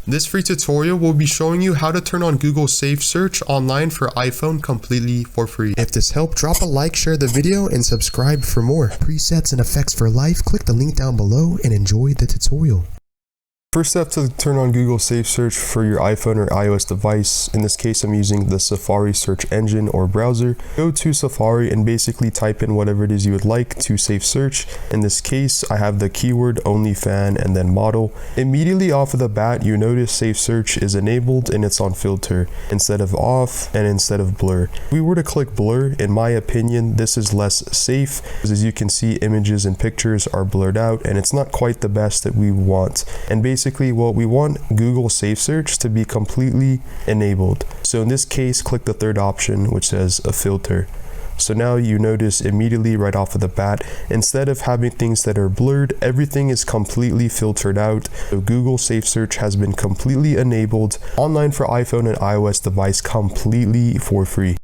This free tutorial will be showing you how to turn on Google Safe Search online for iPhone completely for free. If this helped, drop a like, share the video, and subscribe for more. Presets and effects for life, click the link down below and enjoy the tutorial. First step to turn on Google Safe Search for your iPhone or iOS device. In this case, I'm using the Safari search engine or browser. Go to Safari and basically type in whatever it is you would like to safe search. In this case, I have the keyword only fan and then model. Immediately off of the bat, you notice safe search is enabled and it's on filter instead of off and instead of blur. If we were to click blur, in my opinion, this is less safe, because as you can see, images and pictures are blurred out and it's not quite the best that we want. And basically, we want Google Safe Search to be completely enabled. So in this case, click the third option, which says a filter. So now you notice immediately right off of the bat, instead of having things that are blurred, everything is completely filtered out. So Google Safe Search has been completely enabled online for iPhone and iOS device completely for free.